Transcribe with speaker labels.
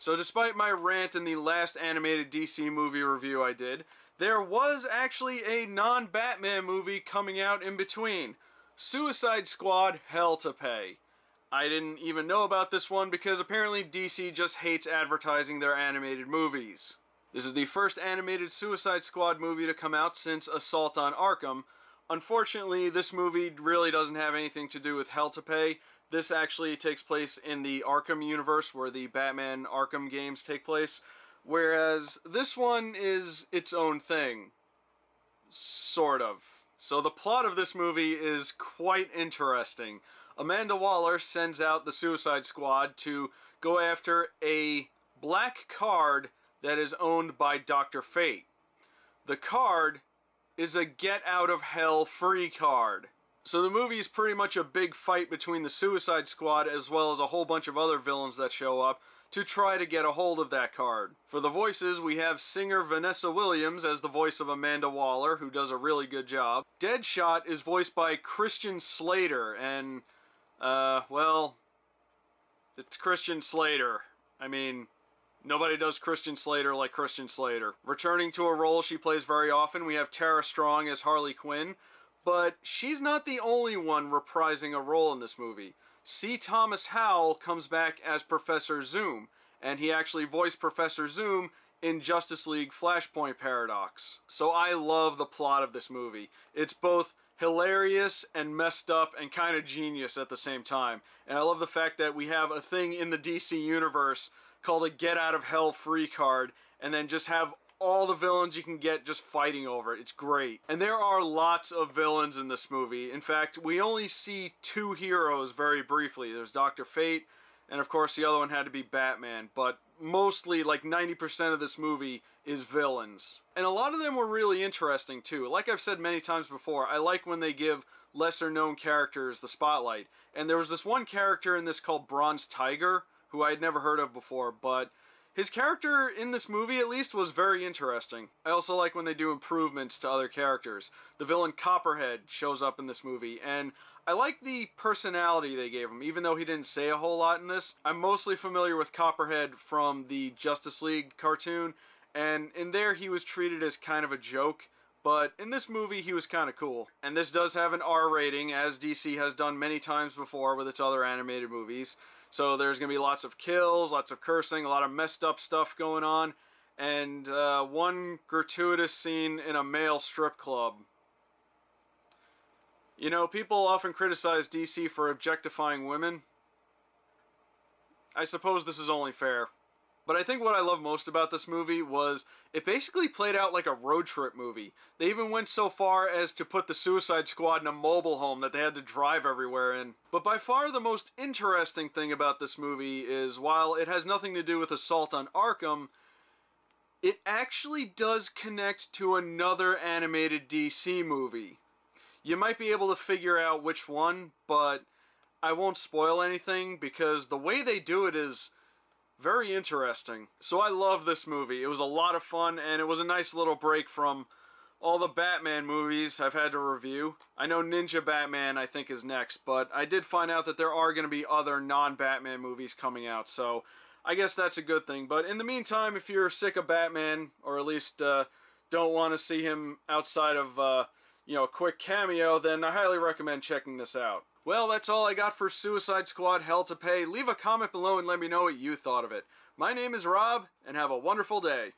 Speaker 1: So despite my rant in the last animated DC movie review I did, there was actually a non-Batman movie coming out in between. Suicide Squad: Hell to Pay. I didn't even know about this one because apparently DC just hates advertising their animated movies. This is the first animated Suicide Squad movie to come out since Assault on Arkham. Unfortunately, this movie really doesn't have anything to do with Hell to Pay. This actually takes place in the Arkham universe where the Batman Arkham games take place, whereas this one is its own thing. Sort of. So the plot of this movie is quite interesting. Amanda Waller sends out the Suicide Squad to go after a black card that is owned by Dr. Fate. The card is a get-out-of-hell free card. So the movie is pretty much a big fight between the Suicide Squad as well as a whole bunch of other villains that show up to try to get a hold of that card. For the voices, we have singer Vanessa Williams as the voice of Amanda Waller, who does a really good job. Deadshot is voiced by Christian Slater, and, well, it's Christian Slater. I mean, nobody does Christian Slater like Christian Slater. Returning to a role she plays very often, we have Tara Strong as Harley Quinn, but she's not the only one reprising a role in this movie. C. Thomas Howell comes back as Professor Zoom, and he actually voiced Professor Zoom in Justice League Flashpoint Paradox. So I love the plot of this movie. It's both hilarious and messed up and kind of genius at the same time. And I love the fact that we have a thing in the DC universe called a Get Out of Hell free card, and then just have all the villains you can get just fighting over it. It's great. And there are lots of villains in this movie. In fact, we only see two heroes very briefly. There's Dr. Fate, and of course the other one had to be Batman, but mostly, like 90% of this movie is villains. And a lot of them were really interesting too. Like I've said many times before, I like when they give lesser known characters the spotlight. And there was this one character in this called Bronze Tiger, who I had never heard of before, but his character in this movie, at least, was very interesting. I also like when they do improvements to other characters. The villain Copperhead shows up in this movie, and I like the personality they gave him, even though he didn't say a whole lot in this. I'm mostly familiar with Copperhead from the Justice League cartoon, and in there he was treated as kind of a joke, but in this movie he was kind of cool. And this does have an R rating, as DC has done many times before with its other animated movies. So there's going to be lots of kills, lots of cursing, a lot of messed up stuff going on, and one gratuitous scene in a male strip club. You know, people often criticize DC for objectifying women. I suppose this is only fair. But I think what I love most about this movie was it basically played out like a road trip movie. They even went so far as to put the Suicide Squad in a mobile home that they had to drive everywhere in. But by far the most interesting thing about this movie is, while it has nothing to do with Assault on Arkham, it actually does connect to another animated DC movie. You might be able to figure out which one, but I won't spoil anything because the way they do it is very interesting. So I love this movie. It was a lot of fun, and it was a nice little break from all the Batman movies I've had to review. I know Ninja Batman, I think, is next, but I did find out that there are going to be other non-Batman movies coming out, so I guess that's a good thing. But in the meantime, if you're sick of Batman, or at least don't want to see him outside of, you know, a quick cameo, then I highly recommend checking this out. Well, that's all I got for Suicide Squad: Hell to Pay. Leave a comment below and let me know what you thought of it. My name is Rob, and have a wonderful day.